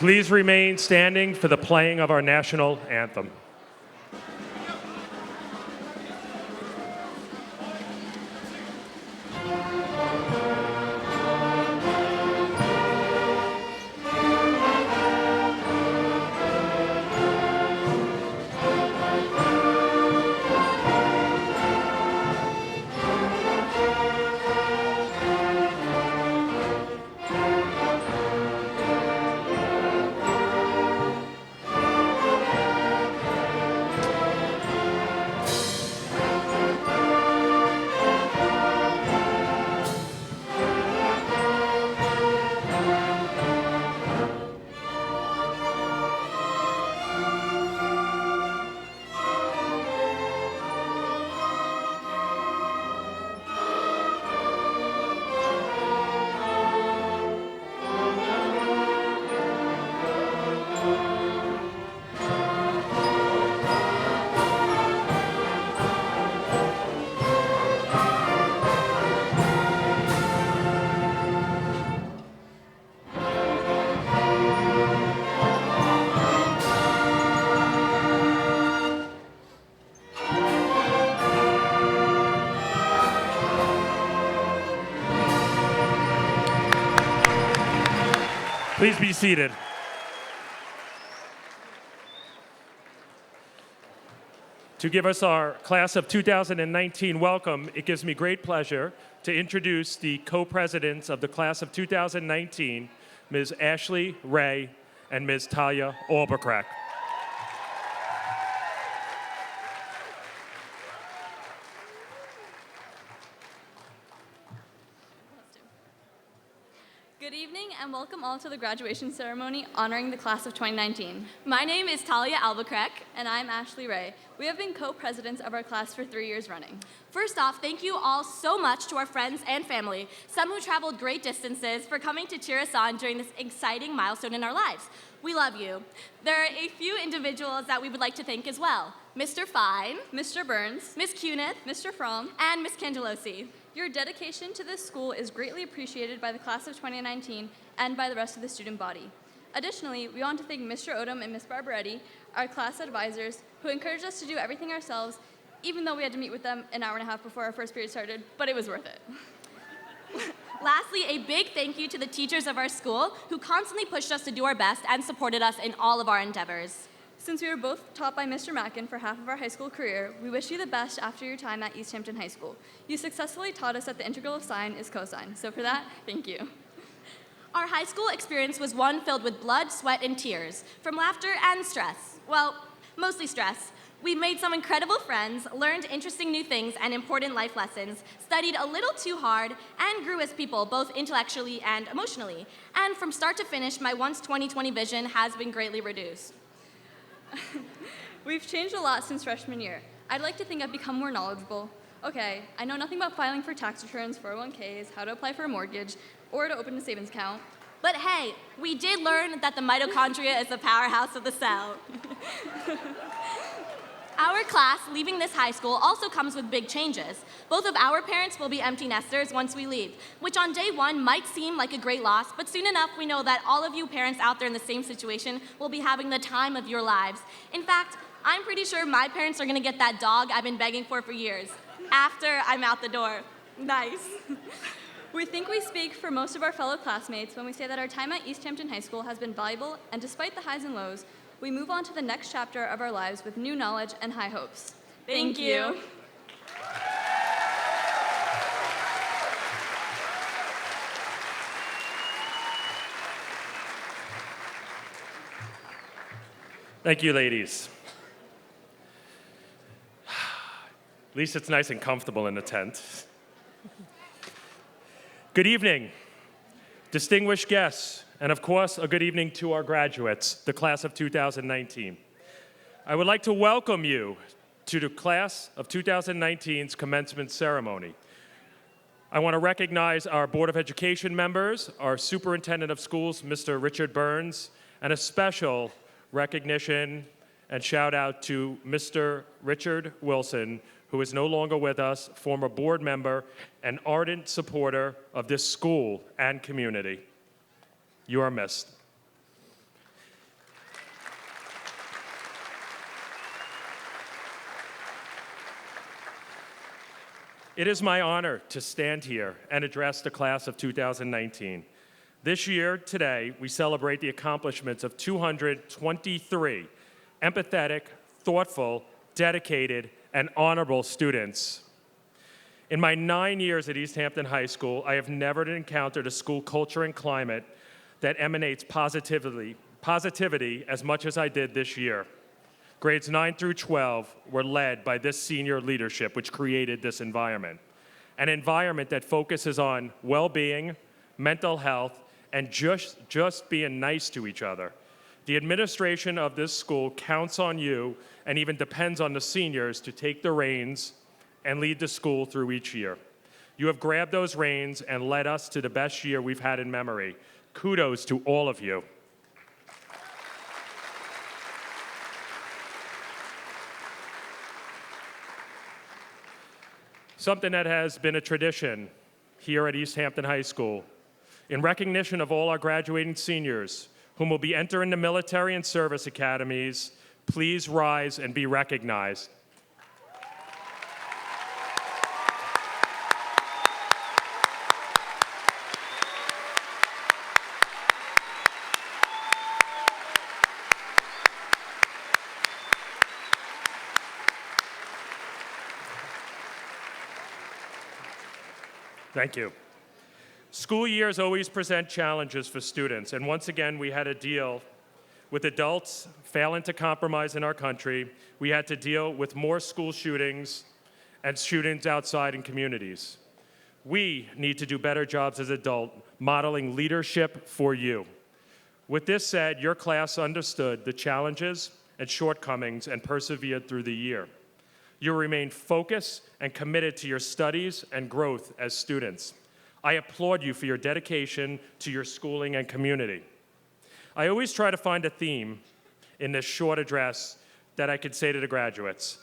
Please remain standing for the playing of our national anthem. Please be seated. To give us our class of 2019 welcome, it gives me great pleasure to introduce the co-presidents of the class of 2019, Ms. Ashley Ray and Ms. Talia Albrecht. Good evening and welcome all to the graduation ceremony honoring the class of 2019. My name is Talia Albrecht. And I'm Ashley Ray. We have been co-presidents of our class for 3 years running. First off, thank you all so much to our friends and family, some who traveled great distances, for coming to cheer us on during this exciting milestone in our lives. We love you. There are a few individuals that we would like to thank as well. Mr. Fine, Mr. Burns, Ms. Cunith, Mr. Fromm, and Ms. Cangelosi. Your dedication to this school is greatly appreciated by the class of 2019 and by the rest of the student body. Additionally, we want to thank Mr. Odom and Ms. Barbaretti, our class advisors, who encouraged us to do everything ourselves, even though we had to meet with them an hour and a half before our first period started, but it was worth it. Lastly, a big thank you to the teachers of our school who constantly pushed us to do our best and supported us in all of our endeavors. Since we were both taught by Mr. Mackin for half of our high school career, we wish you the best after your time at East Hampton High School. You successfully taught us that the integral of sine is cosine, so for that, thank you. Our high school experience was one filled with blood, sweat, and tears, from laughter and stress. Well, mostly stress. We made some incredible friends, learned interesting new things and important life lessons, studied a little too hard, and grew as people, both intellectually and emotionally. And from start to finish, my once 20/20 vision has been greatly reduced. We've changed a lot since freshman year. I'd like to think I've become more knowledgeable. Okay, I know nothing about filing for tax returns, 401ks, how to apply for a mortgage, or to open a savings account. But hey, we did learn that the mitochondria is the powerhouse of the cell. Our class, leaving this high school, also comes with big changes. Both of our parents will be empty nesters once we leave, which on day one might seem like a great loss, but soon enough we know that all of you parents out there in the same situation will be having the time of your lives. In fact, I'm pretty sure my parents are gonna get that dog I've been begging for years, after I'm out the door. Nice. We think we speak for most of our fellow classmates when we say that our time at East Hampton High School has been valuable, and despite the highs and lows, we move on to the next chapter of our lives with new knowledge and high hopes. Thank you. Thank you, ladies. At least it's nice and comfortable in the tent. Good evening, distinguished guests, and of course, a good evening to our graduates, the class of 2019. I would like to welcome you to the class of 2019's commencement ceremony. I want to recognize our Board of Education members, our Superintendent of Schools, Mr. Richard Burns, and a special recognition and shout out to Mr. Richard Wilson, who is no longer with us, former board member and ardent supporter of this school and community. You are missed. It is my honor to stand here and address the class of 2019. This year, today, we celebrate the accomplishments of 223 empathetic, thoughtful, dedicated, and honorable students. In my 9 years at East Hampton High School, I have never encountered a school culture and climate that emanates positivity as much as I did this year. Grades 9 through 12 were led by this senior leadership, which created this environment. An environment that focuses on well-being, mental health, and just being nice to each other. The administration of this school counts on you and even depends on the seniors to take the reins and lead the school through each year. You have grabbed those reins and led us to the best year we've had in memory. Kudos to all of you. Something that has been a tradition here at East Hampton High School. In recognition of all our graduating seniors whom will be entering the military and service academies, please rise and be recognized. Thank you. School years always present challenges for students, and once again, we had to deal with adults failing to compromise in our country. We had to deal with more school shootings and shootings outside in communities. We need to do better jobs as adults, modeling leadership for you. With this said, your class understood the challenges and shortcomings and persevered through the year. You remain focused and committed to your studies and growth as students. I applaud you for your dedication to your schooling and community. I always try to find a theme in this short address that I could say to the graduates.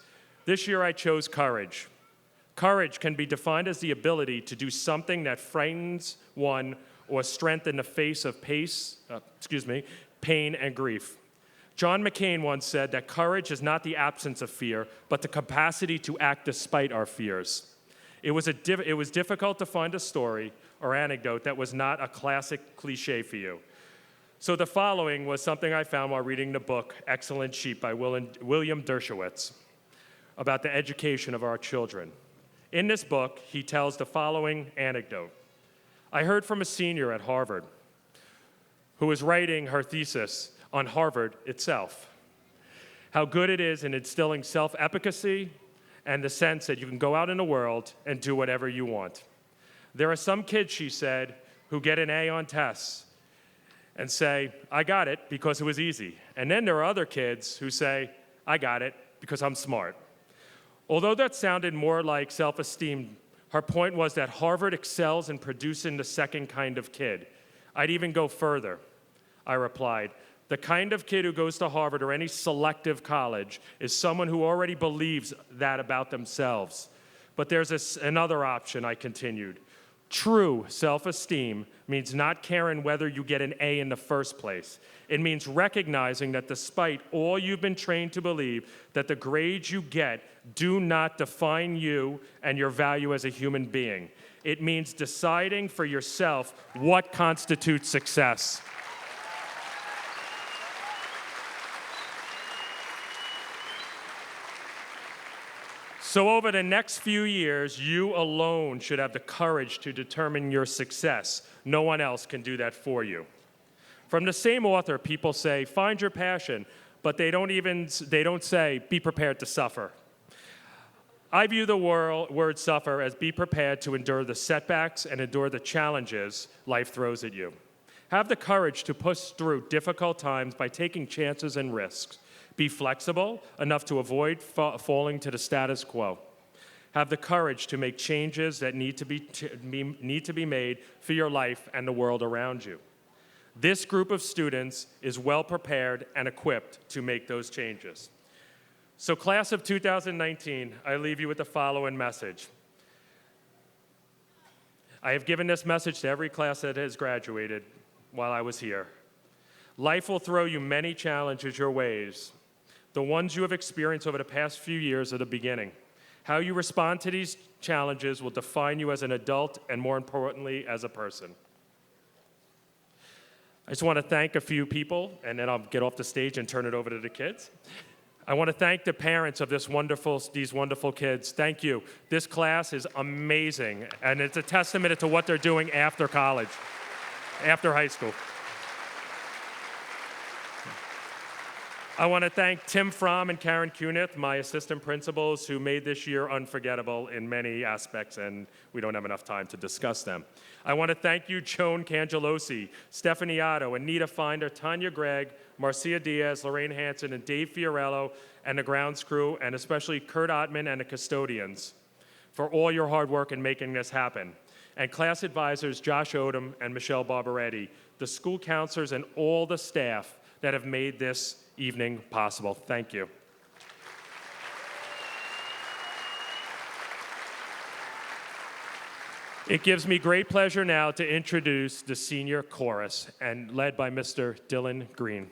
This year I chose courage. Courage can be defined as the ability to do something that frightens one or strength in the face of pain and grief. John McCain once said that courage is not the absence of fear, but the capacity to act despite our fears. It was difficult to find a story or anecdote that was not a classic cliche for you. So the following was something I found while reading the book, Excellent Sheep by William Dershowitz, about the education of our children. In this book, he tells the following anecdote. I heard from a senior at Harvard who was writing her thesis on Harvard itself, how good it is in instilling self-efficacy and the sense that you can go out in the world and do whatever you want. There are some kids, she said, who get an A on tests and say, I got it because it was easy. And then there are other kids who say, I got it because I'm smart. Although that sounded more like self-esteem, her point was that Harvard excels in producing the second kind of kid. I'd even go further, I replied. The kind of kid who goes to Harvard or any selective college is someone who already believes that about themselves. But there's another option, I continued. True self-esteem means not caring whether you get an A in the first place. It means recognizing that despite all you've been trained to believe, that the grades you get do not define you and your value as a human being. It means deciding for yourself what constitutes success. So over the next few years, you alone should have the courage to determine your success. No one else can do that for you. From the same author, people say, find your passion, but they don't say, be prepared to suffer. I view the word suffer as be prepared to endure the setbacks and endure the challenges life throws at you. Have the courage to push through difficult times by taking chances and risks. Be flexible enough to avoid falling to the status quo. Have the courage to make changes that need to be made for your life and the world around you. This group of students is well prepared and equipped to make those changes. So class of 2019, I leave you with the following message. I have given this message to every class that has graduated while I was here. Life will throw you many challenges your ways. The ones you have experienced over the past few years are the beginning. How you respond to these challenges will define you as an adult and, more importantly, as a person. I just want to thank a few people, and then I'll get off the stage and turn it over to the kids. I want to thank the parents of these wonderful kids. Thank you. This class is amazing, and it's a testament to what they're doing after college, after high school. I want to thank Tim Fromm and Karen Kunith, my assistant principals, who made this year unforgettable in many aspects, and we don't have enough time to discuss them. I want to thank you, Joan Cangelosi, Stephanie Otto, Anita Finder, Tanya Gregg, Marcia Diaz, Lorraine Hanson, and Dave Fiorello, and the grounds crew, and especially Kurt Ottman and the custodians for all your hard work in making this happen. And class advisors Josh Odom and Michelle Barbaretti, the school counselors, and all the staff that have made this evening possible. Thank you. It gives me great pleasure now to introduce the senior chorus, and led by Mr. Dylan Green.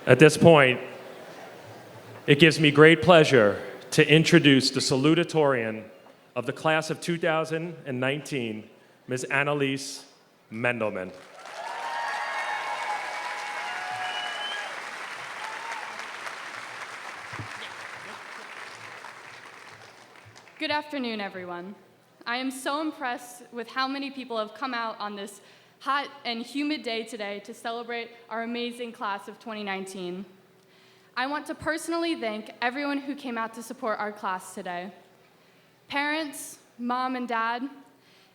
At this point, it gives me great pleasure to introduce the salutatorian of the class of 2019, Ms. Annalise Mendelman. Good afternoon, everyone. I am so impressed with how many people have come out on this hot and humid day today to celebrate our amazing class of 2019. I want to personally thank everyone who came out to support our class today. Parents, mom and dad,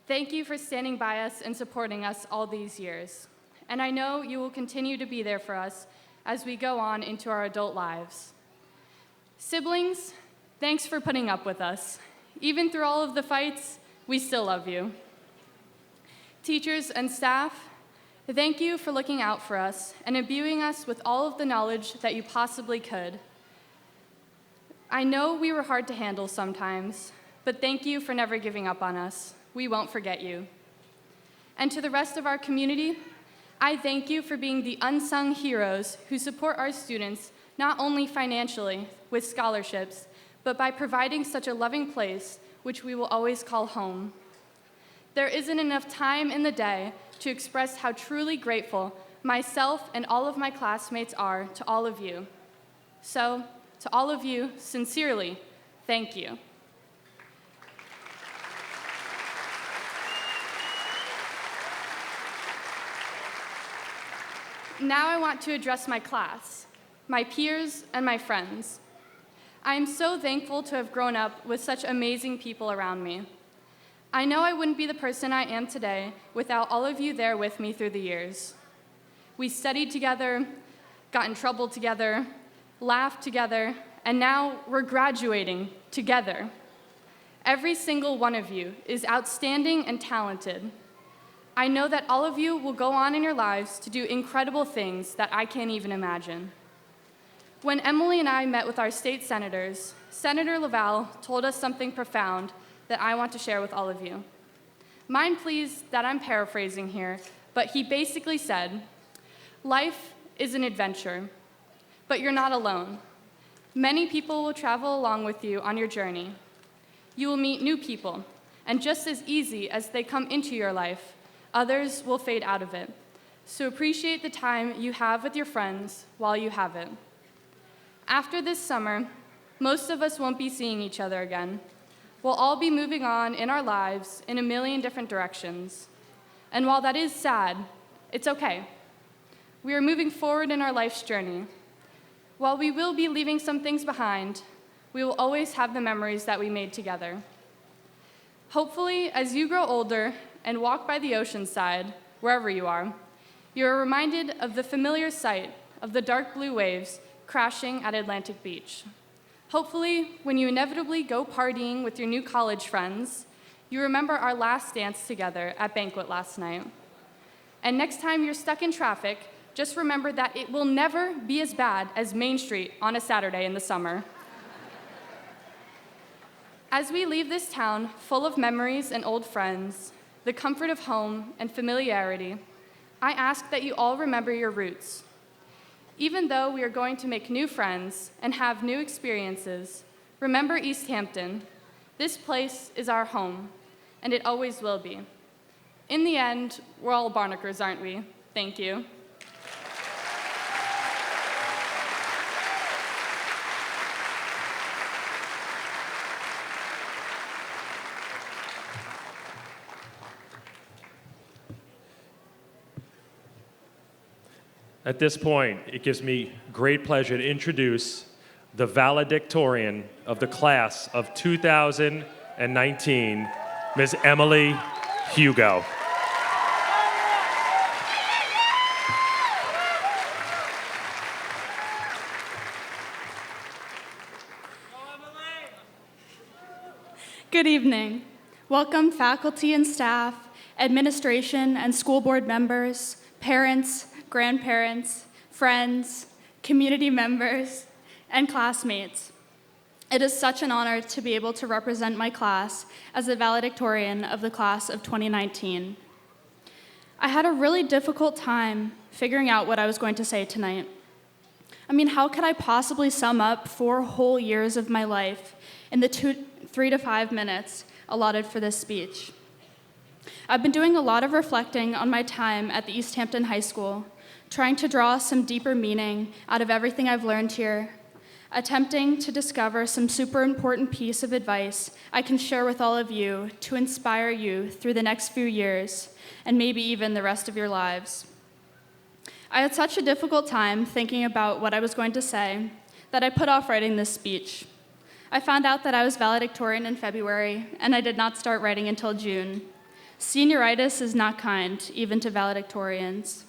thank you for standing by us and supporting us all these years. And I know you will continue to be there for us as we go on into our adult lives. Siblings, thanks for putting up with us. Even through all of the fights, we still love you. Teachers and staff, Thank you for looking out for us and imbuing us with all of the knowledge that you possibly could. I know we were hard to handle sometimes, but thank you for never giving up on us. We won't forget you. And to the rest of our community, I thank you for being the unsung heroes who support our students not only financially with scholarships, but by providing such a loving place which we will always call home. There isn't enough time in the day to express how truly grateful myself and all of my classmates are to all of you. So, to all of you, sincerely, thank you. Now I want to address my class, my peers, and my friends. I am so thankful to have grown up with such amazing people around me. I know I wouldn't be the person I am today without all of you there with me through the years. We studied together, got in trouble together, laughed together, and now we're graduating together. Every single one of you is outstanding and talented. I know that all of you will go on in your lives to do incredible things that I can't even imagine. When Emily and I met with our state senators, Senator Laval told us something profound that I want to share with all of you. Mind please that I'm paraphrasing here, but he basically said, "Life is an adventure, but you're not alone. Many people will travel along with you on your journey. You will meet new people, and just as easy as they come into your life, others will fade out of it. So appreciate the time you have with your friends while you have it." After this summer, most of us won't be seeing each other again. We'll all be moving on in our lives in a million different directions. And while that is sad, it's okay. We are moving forward in our life's journey. While we will be leaving some things behind, we will always have the memories that we made together. Hopefully, as you grow older and walk by the ocean side, wherever you are reminded of the familiar sight of the dark blue waves crashing at Atlantic Beach. Hopefully, when you inevitably go partying with your new college friends, you remember our last dance together at banquet last night. And next time you're stuck in traffic, just remember that it will never be as bad as Main Street on a Saturday in the summer. As we leave this town full of memories and old friends, the comfort of home and familiarity, I ask that you all remember your roots. Even though we are going to make new friends and have new experiences, remember East Hampton. This place is our home, and it always will be. In the end, we're all Barnacers, aren't we? Thank you. At this point, it gives me great pleasure to introduce the valedictorian of the class of 2019, Ms. Emily Hugo. Good evening. Welcome faculty and staff, administration and school board members, parents, grandparents, friends, community members, and classmates. It is such an honor to be able to represent my class as the valedictorian of the class of 2019. I had a really difficult time figuring out what I was going to say tonight. I mean, how could I possibly sum up 4 whole years of my life in the 3 to 5 minutes allotted for this speech? I've been doing a lot of reflecting on my time at the East Hampton High School, trying to draw some deeper meaning out of everything I've learned here, attempting to discover some super important piece of advice I can share with all of you to inspire you through the next few years, and maybe even the rest of your lives. I had such a difficult time thinking about what I was going to say that I put off writing this speech. I found out that I was valedictorian in February, and I did not start writing until June. Senioritis is not kind, even to valedictorians.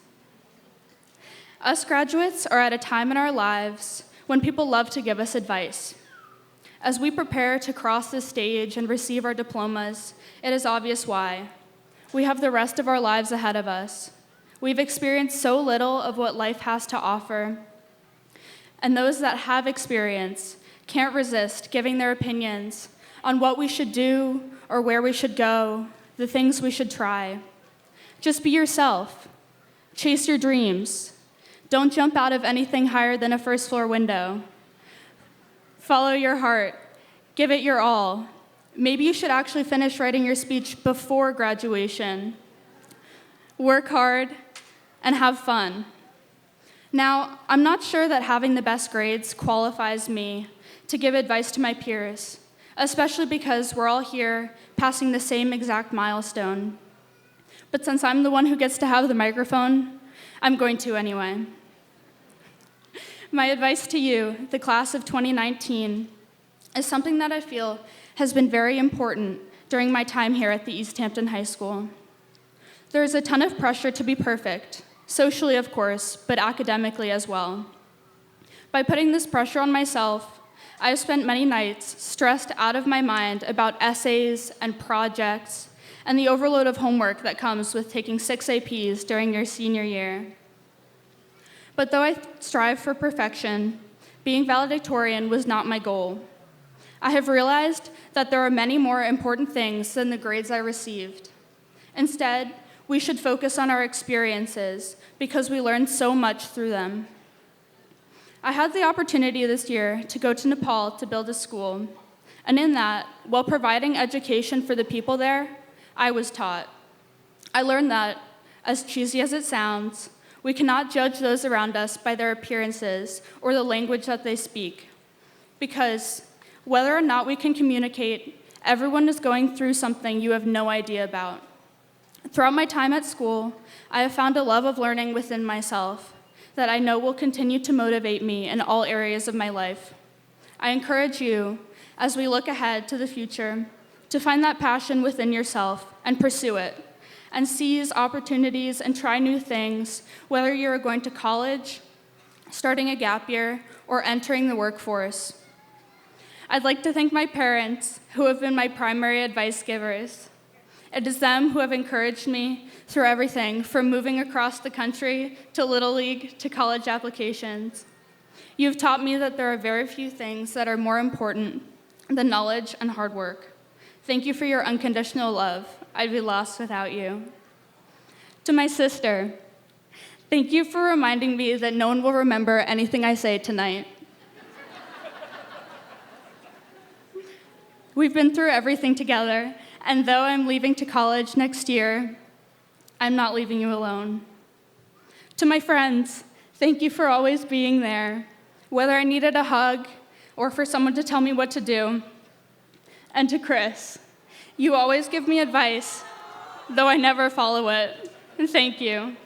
Us graduates are at a time in our lives when people love to give us advice. As we prepare to cross this stage and receive our diplomas, it is obvious why. We have the rest of our lives ahead of us. We've experienced so little of what life has to offer. And those that have experience can't resist giving their opinions on what we should do or where we should go, the things we should try. Just be yourself. Chase your dreams. Don't jump out of anything higher than a first floor window. Follow your heart. Give it your all. Maybe you should actually finish writing your speech before graduation. Work hard and have fun. Now, I'm not sure that having the best grades qualifies me to give advice to my peers, especially because we're all here passing the same exact milestone. But since I'm the one who gets to have the microphone, I'm going to anyway. My advice to you, the class of 2019, is something that I feel has been very important during my time here at the East Hampton High School. There is a ton of pressure to be perfect, socially of course, but academically as well. By putting this pressure on myself, I have spent many nights stressed out of my mind about essays and projects and the overload of homework that comes with taking 6 APs during your senior year. But though I strive for perfection, being valedictorian was not my goal. I have realized that there are many more important things than the grades I received. Instead, we should focus on our experiences because we learn so much through them. I had the opportunity this year to go to Nepal to build a school, and in that, while providing education for the people there, I was taught. I learned that, as cheesy as it sounds, we cannot judge those around us by their appearances or the language that they speak, because whether or not we can communicate, everyone is going through something you have no idea about. Throughout my time at school, I have found a love of learning within myself that I know will continue to motivate me in all areas of my life. I encourage you, as we look ahead to the future, to find that passion within yourself and pursue it, and seize opportunities and try new things, whether you're going to college, starting a gap year, or entering the workforce. I'd like to thank my parents, who have been my primary advice givers. It is them who have encouraged me through everything from moving across the country to Little League to college applications. You've taught me that there are very few things that are more important than knowledge and hard work. Thank you for your unconditional love. I'd be lost without you. To my sister, thank you for reminding me that no one will remember anything I say tonight. We've been through everything together, and though I'm leaving to college next year, I'm not leaving you alone. To my friends, thank you for always being there, whether I needed a hug or for someone to tell me what to do. And to Chris, you always give me advice, though I never follow it. Thank you.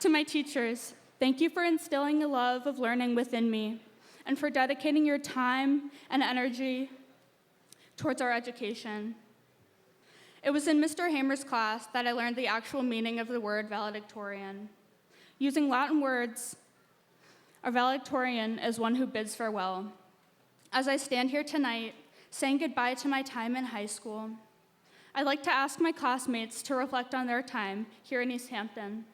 To my teachers, thank you for instilling a love of learning within me and for dedicating your time and energy towards our education. It was in Mr. Hamer's class that I learned the actual meaning of the word valedictorian. Using Latin words, a valedictorian is one who bids farewell. As I stand here tonight, saying goodbye to my time in high school, I'd like to ask my classmates to reflect on their time here in East Hampton.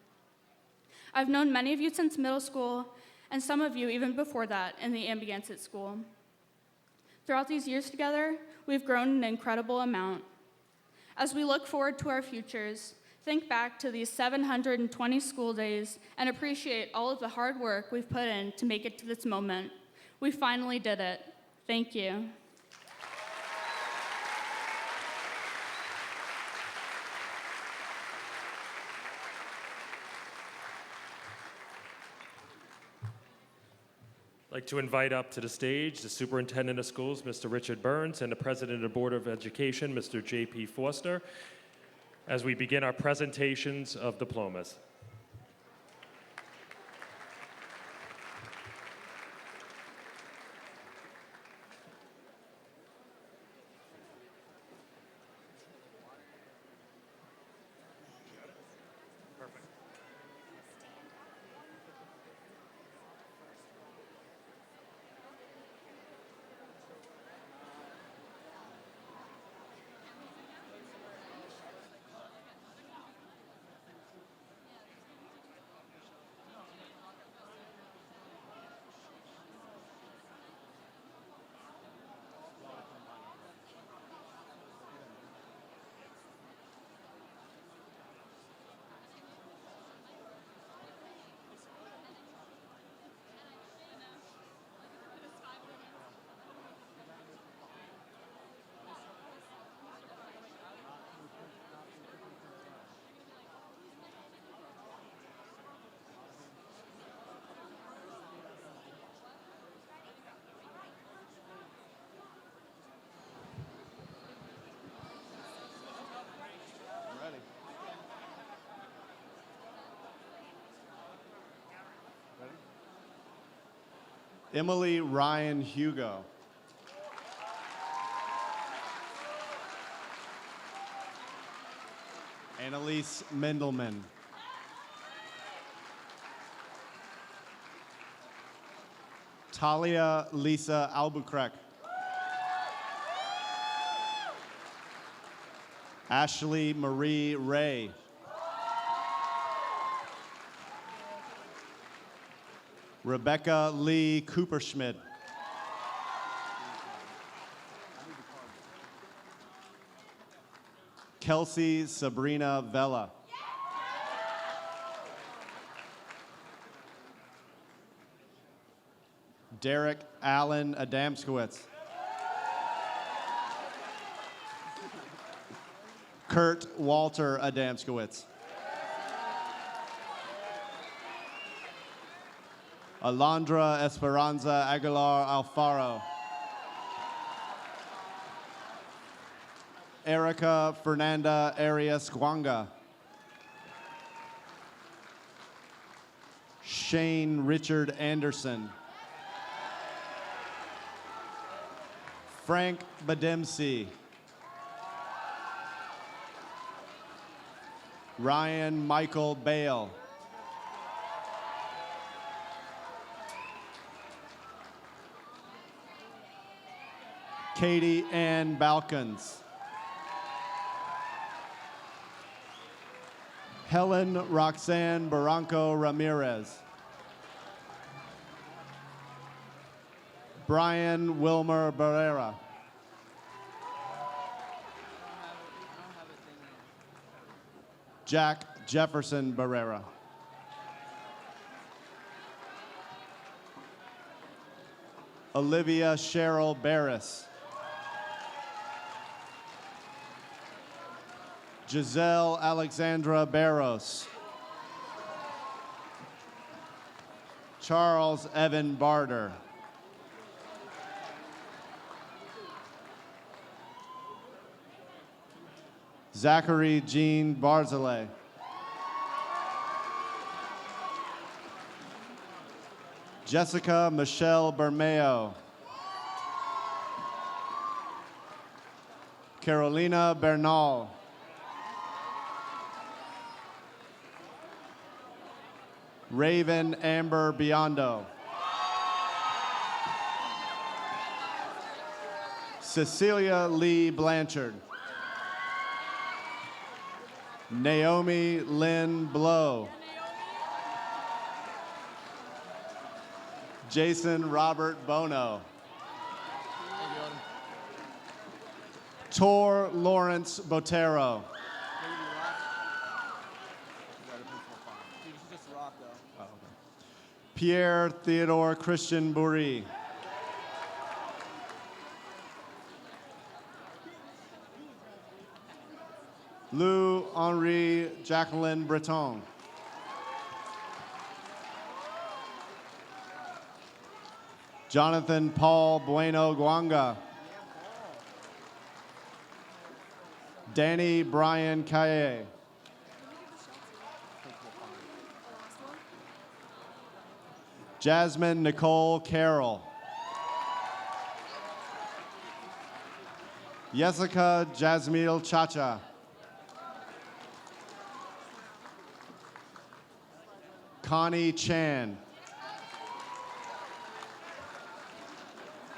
I've known many of you since middle school, and some of you even before that in the ambience at school. Throughout these years together, we've grown an incredible amount. As we look forward to our futures, think back to these 720 school days and appreciate all of the hard work we've put in to make it to this moment. We finally did it. Thank you. I'd like to invite up to the stage the Superintendent of Schools, Mr. Richard Burns, and the President of the Board of Education, Mr. J.P. Foster, as we begin our presentations of diplomas. Emily Ryan Hugo. Annalise Mendelman. Talia Lisa Albuquerque. Ashley Marie Ray. Rebecca Lee Cooperschmidt. Kelsey Sabrina Vela. Derek Allen Adamskowitz. Kurt Walter Adamskowitz. Alondra Esperanza Aguilar Alfaro. Erica Fernanda Arias Guanga. Shane Richard Anderson. Frank Bademsi. Ryan Michael Bale. Katie Ann Balkans. Helen Roxanne Barranco Ramirez. Brian Wilmer Barrera. Jack Jefferson Barrera. Olivia Cheryl Barris. Giselle Alexandra Barros. Charles Evan Barter. Zachary Jean Barzilay. Jessica Michelle Bermeo. Carolina Bernal. Raven Amber Biondo. Cecilia Lee Blanchard. Naomi Lynn Blow. Jason Robert Bono. Tor Lawrence Botero. Pierre Theodore Christian Bourri. Lou Henri Jacqueline Breton. Jonathan Paul Bueno Guanga. Danny Brian Kaye. Jasmine Nicole Carroll. Jessica Jasmine Chacha. Connie Chan.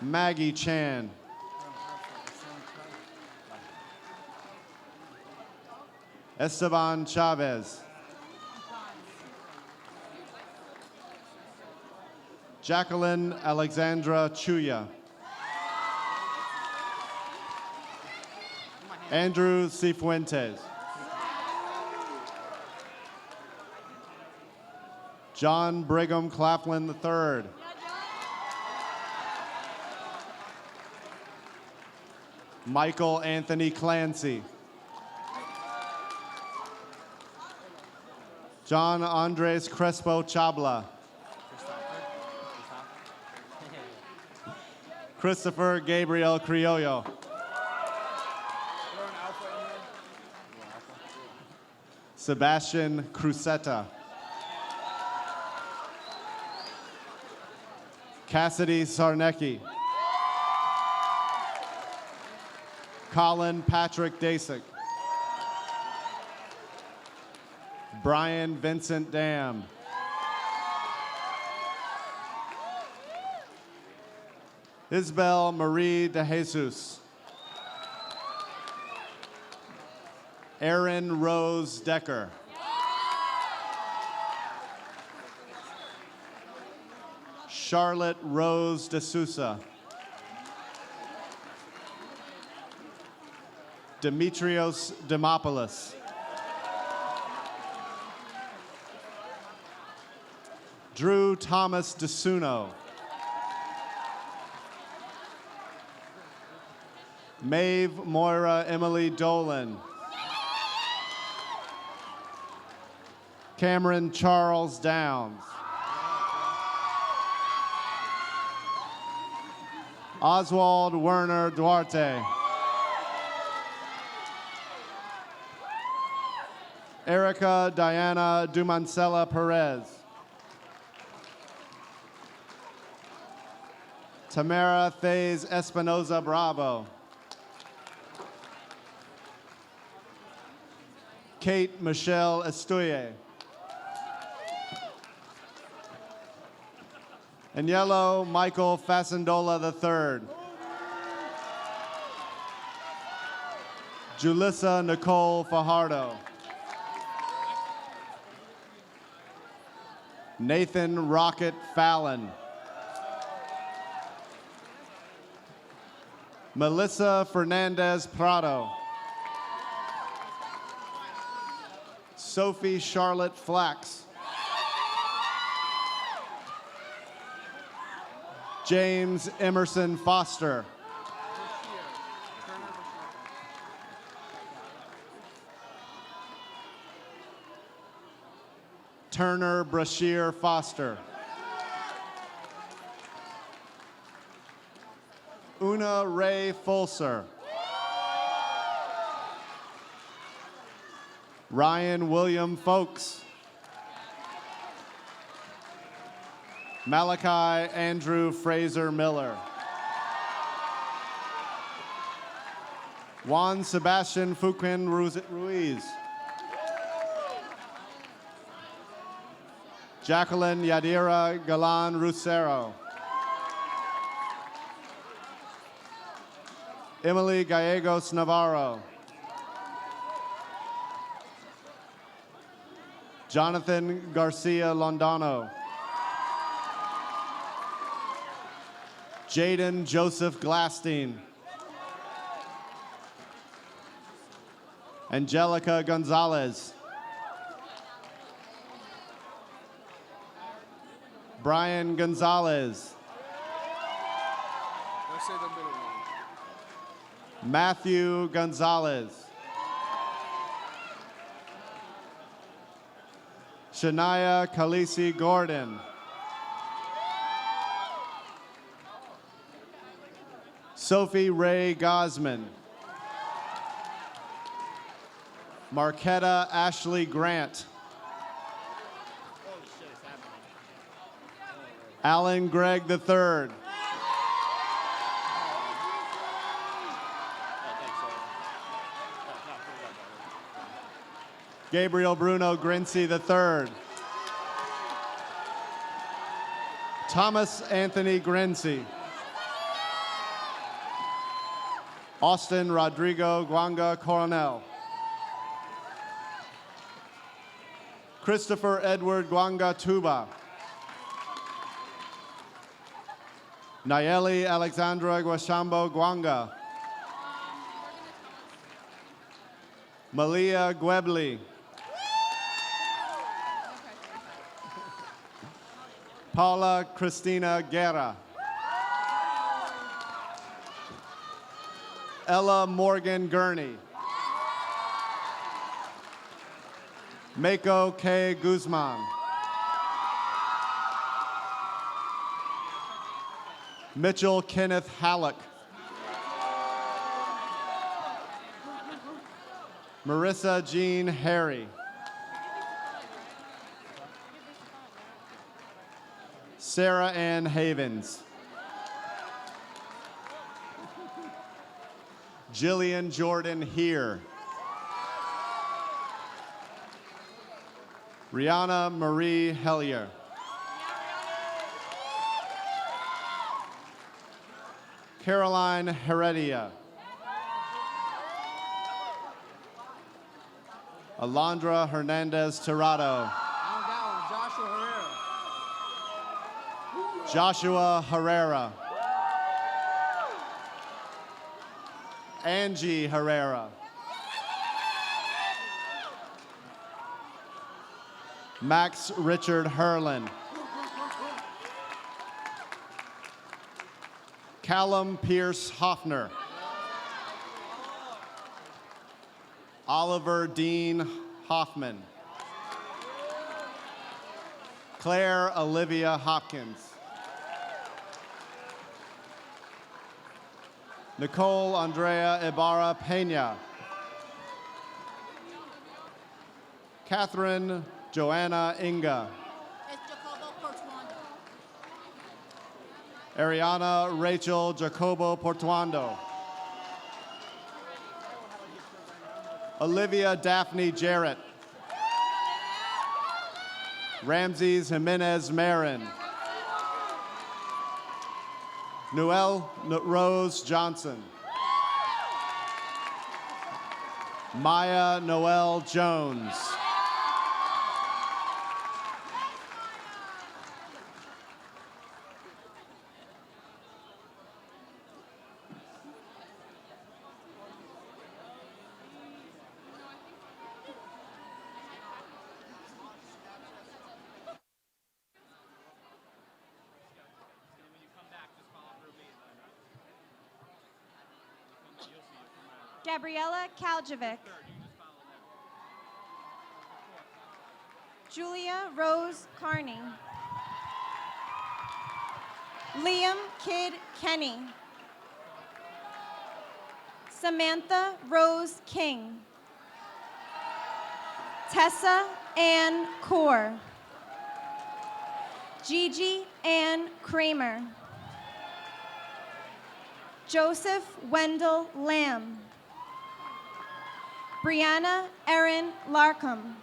Maggie Chan. Esteban Chavez. Jacqueline Alexandra Chuya. Andrew Cifuentes. John Brigham Claflin III. Michael Anthony Clancy. John Andres Crespo Chabla. Christopher Gabriel Criollo. Sebastian Crusetta. Cassidy Sarnecki. Colin Patrick Dasick. Brian Vincent Dam. Isabel Marie De Jesus. Erin Rose Decker. Charlotte Rose D'Souza. Demetrios Demopoulos. Drew Thomas DeSuno. Maeve Moira Emily Dolan. Cameron Charles Downs. Oswald Werner Duarte. Erica Diana Dumancela Perez. Tamara Thays Espinoza Bravo. Kate Michelle Estuye. In yellow, Michael Fasandola III. Julissa Nicole Fajardo. Nathan Rocket Fallon. Melissa Fernandez Prado. Sophie Charlotte Flax. James Emerson Foster. Turner Brashear Foster. Una Ray Fulser. Ryan William Folks. Malachi Andrew Fraser Miller. Juan Sebastian Fuquin Ruiz. Jacqueline Yadira Galan Lucero. Emily Gallegos Navarro. Jonathan Garcia Londano. Jaden Joseph Glastein. Angelica Gonzalez. Brian Gonzalez. Matthew Gonzalez. Shania Khaleesi Gordon. Sophie Ray Gosman. Marquetta Ashley Grant. Alan Gregg III. Gabriel Bruno Grincy III. Thomas Anthony Grincy. Austin Rodrigo Guanga Coronel. Christopher Edward Guanga Tuba. Nayeli Alexandra Guashambo Guanga. Malia Guebli. Paula Christina Guerra. Ella Morgan Gurney. Mako K. Guzman. Mitchell Kenneth Halleck. Marissa Jean Harry. Sarah Ann Havens. Jillian Jordan Here. Rihanna Marie Hellier. Caroline Heredia. Alondra Hernandez Tirado. Joshua Herrera. Angie Herrera. Max Richard Herlin. Callum Pierce Hoffner. Oliver Dean Hoffman. Claire Olivia Hopkins. Nicole Andrea Ibarra Pena. Catherine Joanna Inga. Ariana Rachel Jacobo Portuando. Olivia Daphne Jarrett. Ramses Jimenez Marin. Noelle Rose Johnson. Maya Noel Jones. Gabriella Kaljevic. Julia Rose Carney. Liam Kidd Kenny. Samantha Rose King. Tessa Ann Kaur. Gigi Ann Kramer. Joseph Wendell Lamb. Brianna Erin Larkham.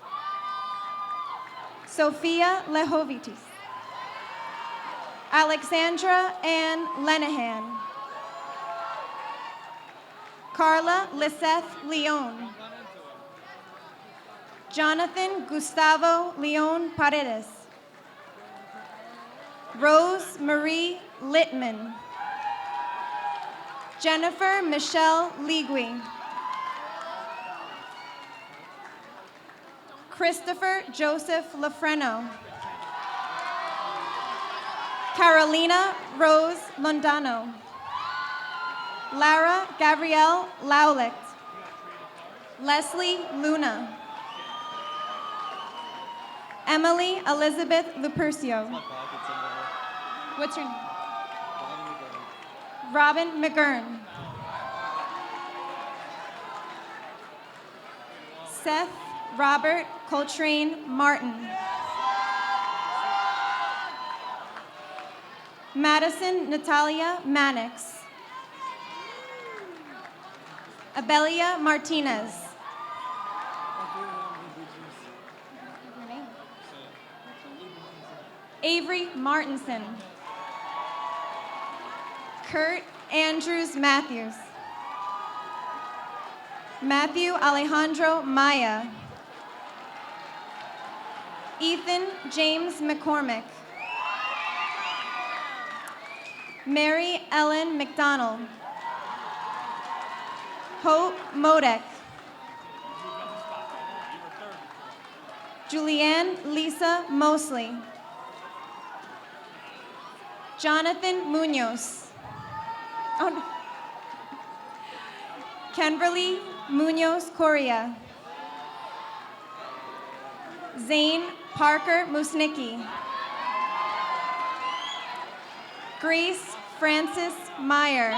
Sophia Lehovitis. Alexandra Ann Lenehan. Carla Liseth Leon. Jonathan Gustavo Leon Paredes. Rose Marie Littman. Jennifer Michelle Ligui. Christopher Joseph Lafreno. Carolina Rose Londano. Lara Gabrielle Laulicht. Leslie Luna. Emily Elizabeth Lupercio. What's your name? Robin McGurn. Seth Robert Coltrane Martin. Madison Natalia Mannix. Abelia Martinez. Avery Martinson. Kurt Andrews Matthews. Matthew Alejandro Maya. Ethan James McCormick. Mary Ellen McDonald. Hope Modek. Julianne Lisa Mosley. Jonathan Munoz. Oh, no. Kenverly Munoz Correa. Zane Parker Musnicki. Grace Francis Meyer.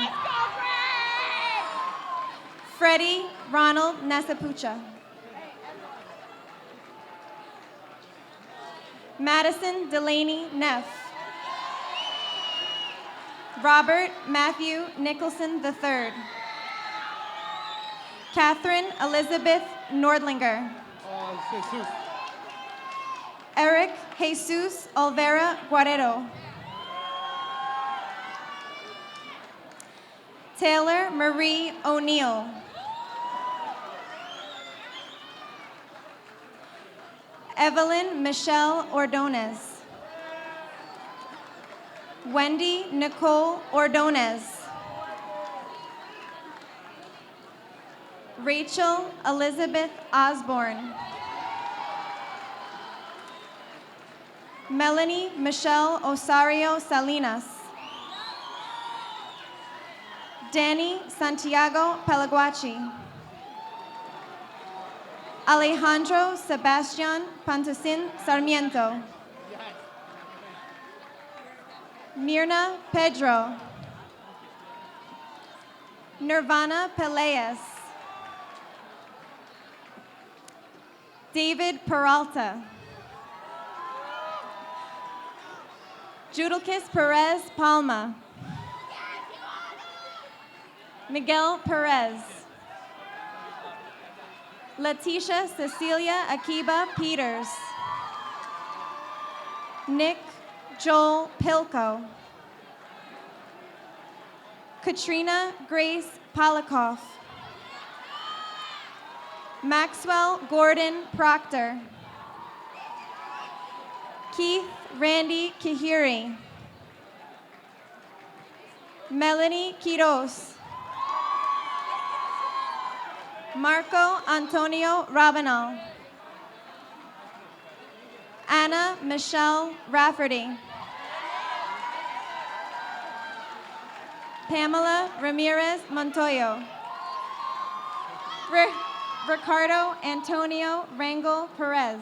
Freddie Ronald Nasapucha. Madison Delaney Neff. Robert Matthew Nicholson III. Catherine Elizabeth Nordlinger. Eric Jesus Olvera Guerrero. Taylor Marie O'Neill. Evelyn Michelle Ordonez. Wendy Nicole Ordonez. Rachel Elizabeth Osborne. Melanie Michelle Osario Salinas. Danny Santiago Pelaguachi. Alejandro Sebastian Pantosin Sarmiento. Mirna Pedro. Nirvana Peleas. David Peralta. Judilkis Perez Palma. Miguel Perez. Leticia Cecilia Akiba Peters. Nick Joel Pilko. Katrina Grace Polikoff. Maxwell Gordon Proctor. Keith Randy Kihiri. Melanie Quiroz. Marco Antonio Rabanal. Anna Michelle Rafferty. Pamela Ramirez Montoyo. Ricardo Antonio Rangel Perez.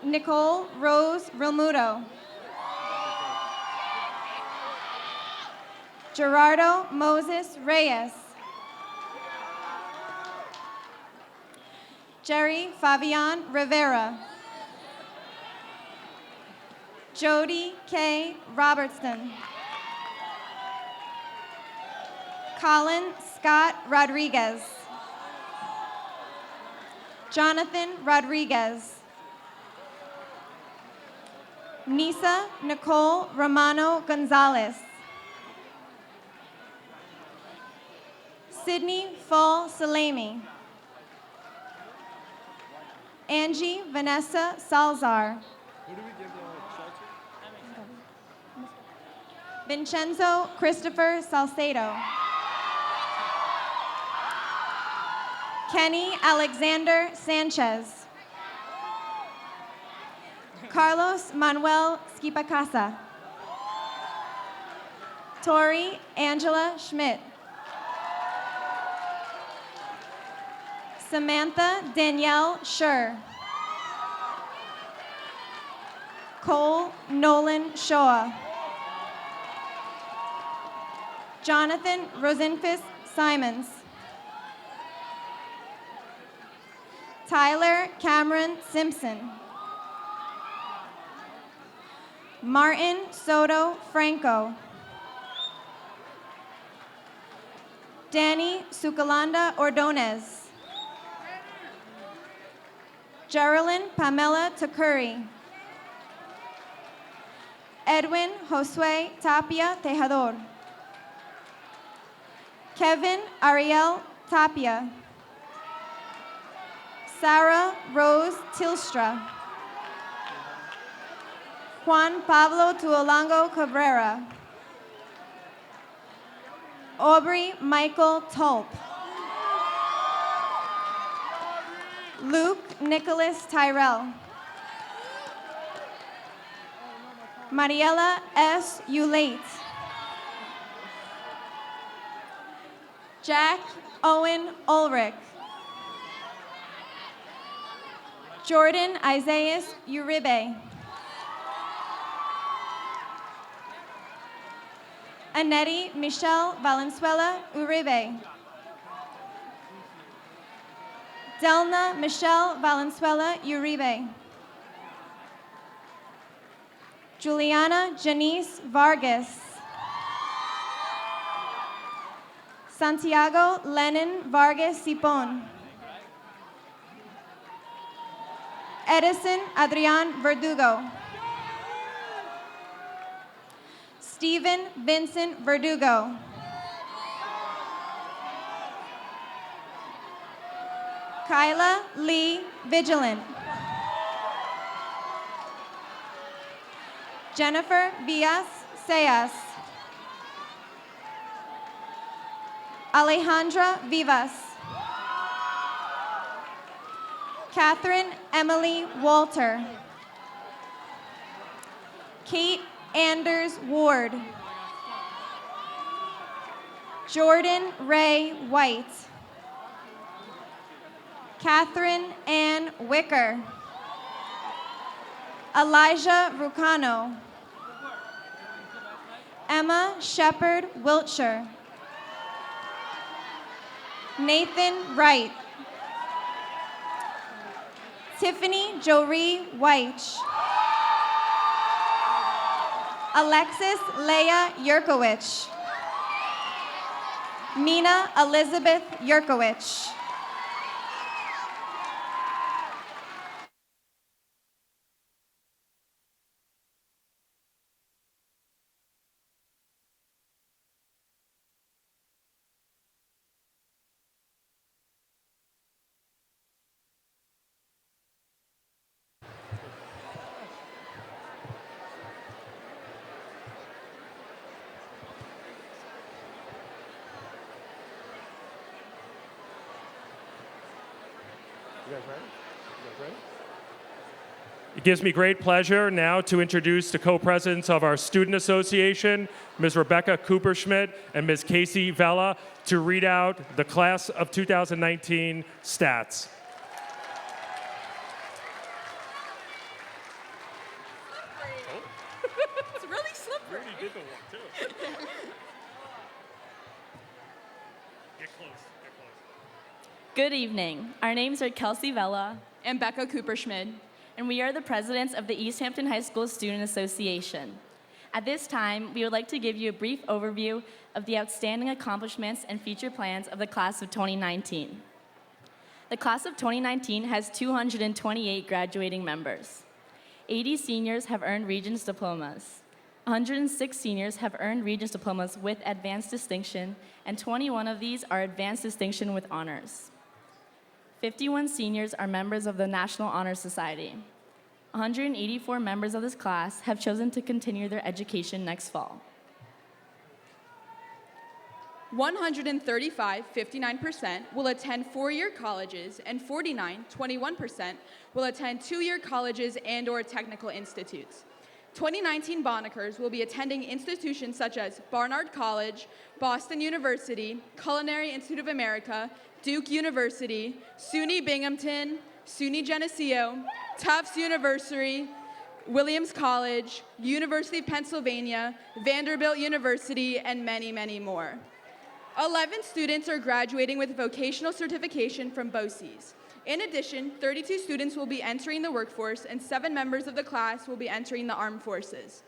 Nicole Rose Romuto. Gerardo Moses Reyes. Jerry Fabian Rivera. Jody K. Robertson. Colin Scott Rodriguez. Jonathan Rodriguez. Nisa Nicole Romano Gonzalez. Sydney Fall Salemi. Angie Vanessa Salzar. Vincenzo Christopher Salcedo. Kenny Alexander Sanchez. Carlos Manuel Skipacasa. Tori Angela Schmidt. Samantha Danielle Schur. Cole Nolan Shoa. Jonathan Rosenfus Simons. Tyler Cameron Simpson. Martin Soto Franco. Danny Sucalanda Ordonez. Geraldine Pamela Takuri. Edwin Josue Tapia Tejador. Kevin Ariel Tapia. Sarah Rose Tilstra. Juan Pablo Tuolango Cabrera. Aubrey Michael Tulp. Luke Nicholas Tyrell. Mariela S. Ulate. Jack Owen Ulrich. Jordan Isaias Uribe. Annette Michelle Valenzuela Uribe. Delna Michelle Valenzuela Uribe. Juliana Janice Vargas. Santiago Lenin Vargas Sipon. Edison Adrian Verdugo. Stephen Vincent Verdugo. Kyla Lee Vigilant. Jennifer Villas Sayas. Alejandra Vivas. Catherine Emily Walter. Kate Anders Ward. Jordan Ray White. Catherine Ann Wicker. Elijah Rucano. Emma Shepard Wiltshire. Nathan Wright. Tiffany Jory White. Alexis Leah Yurkowicz. Mina Elizabeth Yurkowicz. It gives me great pleasure now to introduce the co-presidents of our Student Association, Ms. Rebecca Cooperschmidt and Ms. Casey Vella, to read out the Class of 2019 stats. It's really slippery. Did the one, too. Get close. Good evening. Our names are Kelsey Vella, And Becca Cooperschmidt. and we are the presidents of the East Hampton High School Student Association. At this time, we would like to give you a brief overview of the outstanding accomplishments and future plans of the class of 2019. The class of 2019 has 228 graduating members. 80 seniors have earned Regents diplomas. 106 seniors have earned Regents diplomas with advanced distinction, and 21 of these are advanced distinction with honors. 51 seniors are members of the National Honor Society. 184 members of this class have chosen to continue their education next fall. 135, 59%, will attend four-year colleges, and 49, 21%, will attend two-year colleges and/or technical institutes. 2019 Bonnickers will be attending institutions such as Barnard College, Boston University, Culinary Institute of America, Duke University, SUNY Binghamton, SUNY Geneseo, Tufts University, Williams College, University of Pennsylvania, Vanderbilt University, and many, many more. 11 students are graduating with vocational certification from BOCES. In addition, 32 students will be entering the workforce, and 7 members of the class will be entering the armed forces.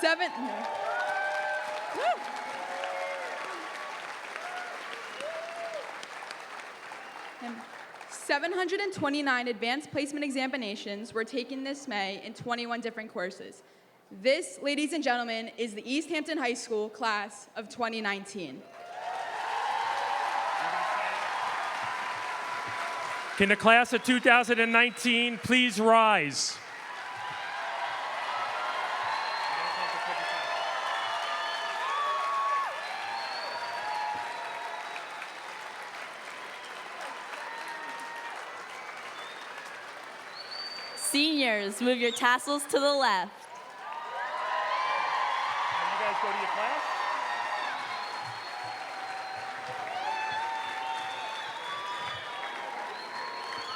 729 advanced placement examinations were taken this May in 21 different courses. This, ladies and gentlemen, is the East Hampton High School class of 2019. Can the class of 2019 please rise? Seniors, move your tassels to the left. You guys go to your class?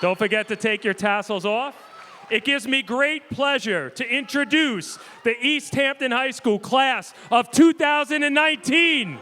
Don't forget to take your tassels off. It gives me great pleasure to introduce the East Hampton High School class of 2019.